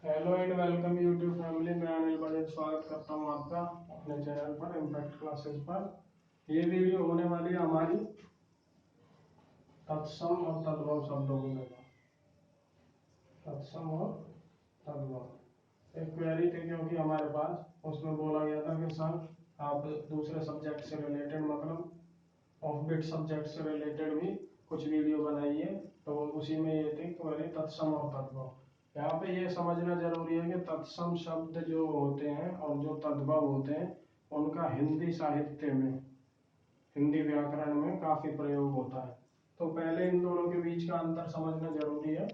Hello and welcome YouTube family. मैं अनिल बजाज स्वागत करता हूं आपका अपने चैनल पर इम्पैक्ट क्लासेस पर। ये वीडियो होने वाली है हमारी तत्सम और तद्भव शब्दों को लेकर। तत्सम और तद्भव एक क्वेरी थी क्योंकि हमारे पास उसमें बोला गया था कि सर आप दूसरे सब्जेक्ट से रिलेटेड मतलब ऑफ बिट सब्जेक्ट से रिलेटेड भी कुछ वीडियो बनाइए। तो उसी में ये थी क्वेरी तत्सम और तद्भव। यहाँ पे ये समझना जरूरी है कि तत्सम शब्द जो होते हैं और जो तद्भव होते हैं उनका हिंदी साहित्य में, हिंदी व्याकरण में काफी प्रयोग होता है। तो पहले इन दोनों के बीच का अंतर समझना जरूरी है।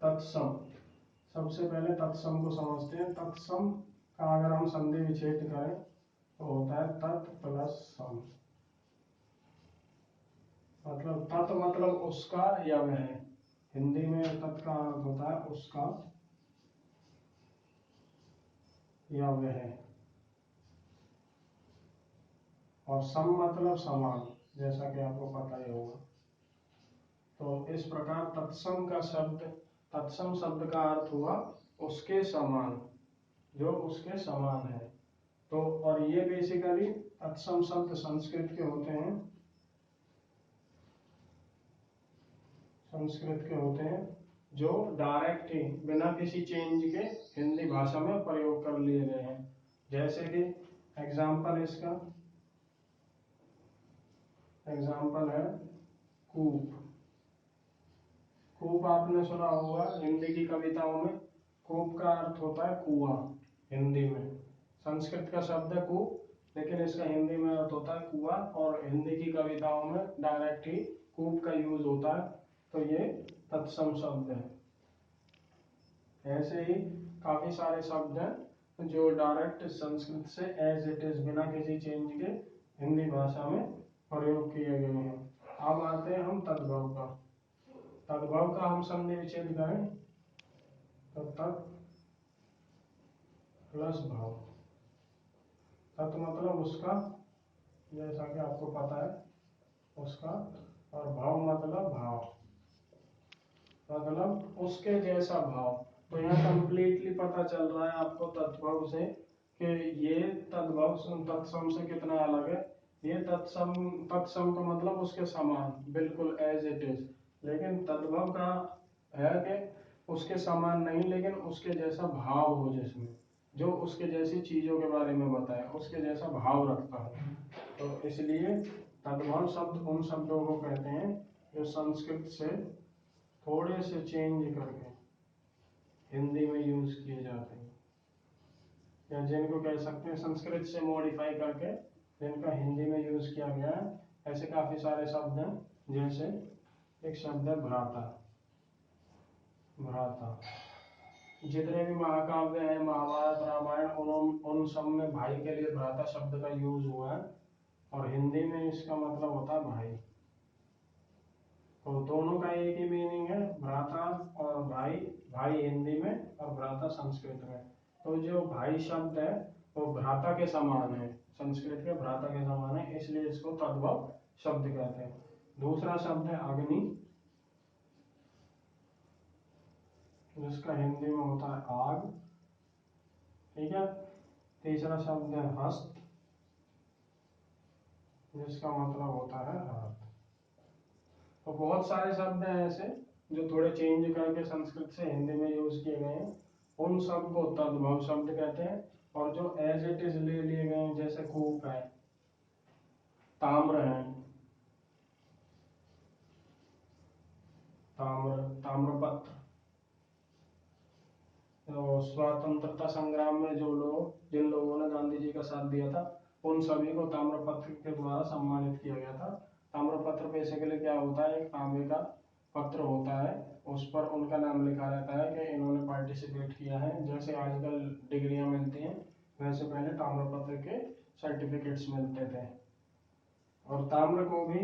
तत्सम, सबसे पहले तत्सम को समझते हैं। तत्सम का अगर हम संधि विच्छेद करें तो होता है तत् प्लस सम। मतलब तत् मतलब उसका या वह, हिंदी में तत् का अर्थ होता है उसका या वह, और सम मतलब समान, जैसा कि आपको पता ही होगा। तो इस प्रकार तत्सम का शब्द, तत्सम शब्द का अर्थ हुआ उसके समान, जो उसके समान है। तो और ये बेसिकली तत्सम शब्द संस्कृत के होते हैं, संस्कृत के होते हैं जो डायरेक्ट ही बिना किसी चेंज के हिंदी भाषा में प्रयोग कर लिए गए हैं। जैसे कि एग्जाम्पल इसका एग्जाम्पल है कूप। कूप आपने सुना होगा हिंदी की कविताओं में। कूप का अर्थ होता है कुआं हिंदी में। संस्कृत का शब्द है कूप, लेकिन इसका हिंदी में अर्थ होता है कुआं, और हिंदी की कविताओं में डायरेक्ट ही कूप का यूज होता है। तो ये तत्सम शब्द है। ऐसे ही काफी सारे शब्द हैं जो डायरेक्ट संस्कृत से एज इट इज बिना किसी चेंज के हिंदी भाषा में प्रयोग किए गए हैं। अब आते हैं हम तद्भव पर। तद्भव का हम संधि विच्छेद करें तो तत् प्लस भाव। तत् मतलब उसका, जैसा कि आपको पता है उसका, और भाव मतलब भाव, मतलब उसके जैसा भाव। तो यहाँ कंप्लीटली पता चल रहा है आपको तद्भव से कि ये तद्भव तत्सम से कितना अलग है। ये तत्सम, तत्सम का मतलब उसके समान, बिल्कुल एज इट इज। लेकिन तद्भव का है कि उसके समान नहीं, लेकिन उसके जैसा भाव हो, जिसमें जो उसके जैसी चीजों के बारे में बताए, उसके जैसा भाव रखता है। तो इसलिए तद्भव शब्द उन शब्दों को कहते हैं जो संस्कृत से थोड़े से चेंज करके हिंदी में यूज किए जाते हैं, या जिनको कह सकते हैं संस्कृत से मॉडिफाई करके जिनका हिंदी में यूज किया गया है। ऐसे काफी सारे शब्द हैं। जैसे एक शब्द है भ्राता। भ्राता, जितने भी महाकाव्य हैं, महाभारत रामायण, उन सब में भाई के लिए भ्राता शब्द का यूज हुआ है, और हिंदी में इसका मतलब होता है भाई। तो दोनों का एक ही मीनिंग है, भ्राता और भाई। भाई हिंदी में और भ्राता संस्कृत में। तो जो भाई शब्द है वो भ्राता के समान है, संस्कृत के भ्राता के समान है, इसलिए इसको तद्भव शब्द कहते हैं। दूसरा शब्द है अग्नि, जिसका हिंदी में होता है आग। ठीक है। तीसरा शब्द है हस्त, जिसका मतलब होता है हाथ। तो बहुत सारे शब्द हैं ऐसे जो थोड़े चेंज करके संस्कृत से हिंदी में यूज किए गए हैं, उन सब को तद्भव शब्द कहते हैं। और जो एज इट इज ले लिए गए हैं, जैसे कूप है, ताम्र है, ताम्रपत्र। तो स्वतंत्रता संग्राम में जो लोग, जिन लोगों ने गांधी जी का साथ दिया था, उन सभी को ताम्रपत्र के द्वारा सम्मानित किया गया था। ताम्रपत्र बेसिकली क्या होता है, एक तांबे का पत्र होता है, उस पर उनका नाम लिखा रहता है कि इन्होंने पार्टिसिपेट किया है। जैसे आजकल डिग्रियां मिलती हैं, वैसे पहले ताम्रपत्र के सर्टिफिकेट्स मिलते थे। और ताम्र को भी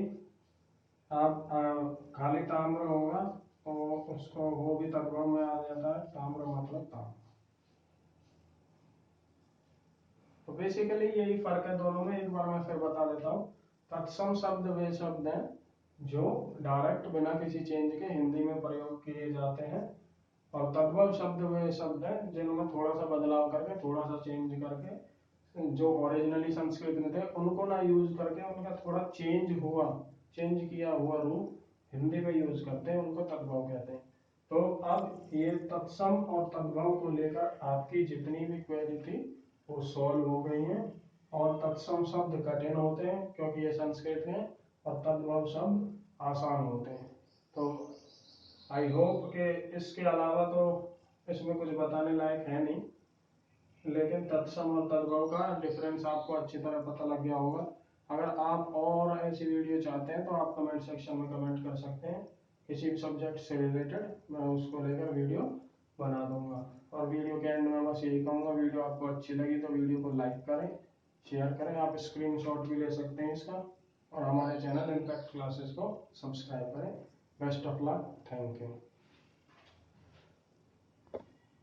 आप खाली ताम्र होगा तो उसको वो भी तद्भव में आ जाता है, ताम्र मतलब ताम्र। तो बेसिकली यही फर्क है दोनों में। एक बार मैं फिर बता देता हूँ। तत्सम शब्द वे शब्द हैं जो डायरेक्ट बिना किसी चेंज के हिंदी में प्रयोग किए जाते हैं, और तद्भव शब्द वे शब्द हैं जिनमें थोड़ा सा बदलाव करके, थोड़ा सा चेंज करके, जो ओरिजिनली संस्कृत में थे उनको ना यूज करके उनका थोड़ा चेंज किया हुआ रूप हिंदी में यूज करते हैं, उनको तद्भव कहते हैं। तो अब ये तत्सम और तद्भव को लेकर आपकी जितनी भी क्वेरी थी वो सॉल्व हो गई हैं। और तत्सम शब्द कठिन होते हैं क्योंकि ये संस्कृत हैं, और तद्भव शब्द आसान होते हैं। तो आई होप कि इसके अलावा तो इसमें कुछ बताने लायक है नहीं, लेकिन तत्सम और तद्भव का डिफरेंस आपको अच्छी तरह पता लग गया होगा। अगर आप और ऐसी वीडियो चाहते हैं तो आप कमेंट सेक्शन में कमेंट कर सकते हैं, किसी भी सब्जेक्ट से रिलेटेड मैं उसको लेकर वीडियो बना दूंगा। और वीडियो के एंड में बस यही कहूँगा, वीडियो आपको अच्छी लगी तो वीडियो को लाइक करें, शेयर करें, आप स्क्रीनशॉट भी ले सकते हैं इसका, और हमारे चैनल इम्पैक्ट क्लासेस को सब्सक्राइब करें। Best of luck, thank you.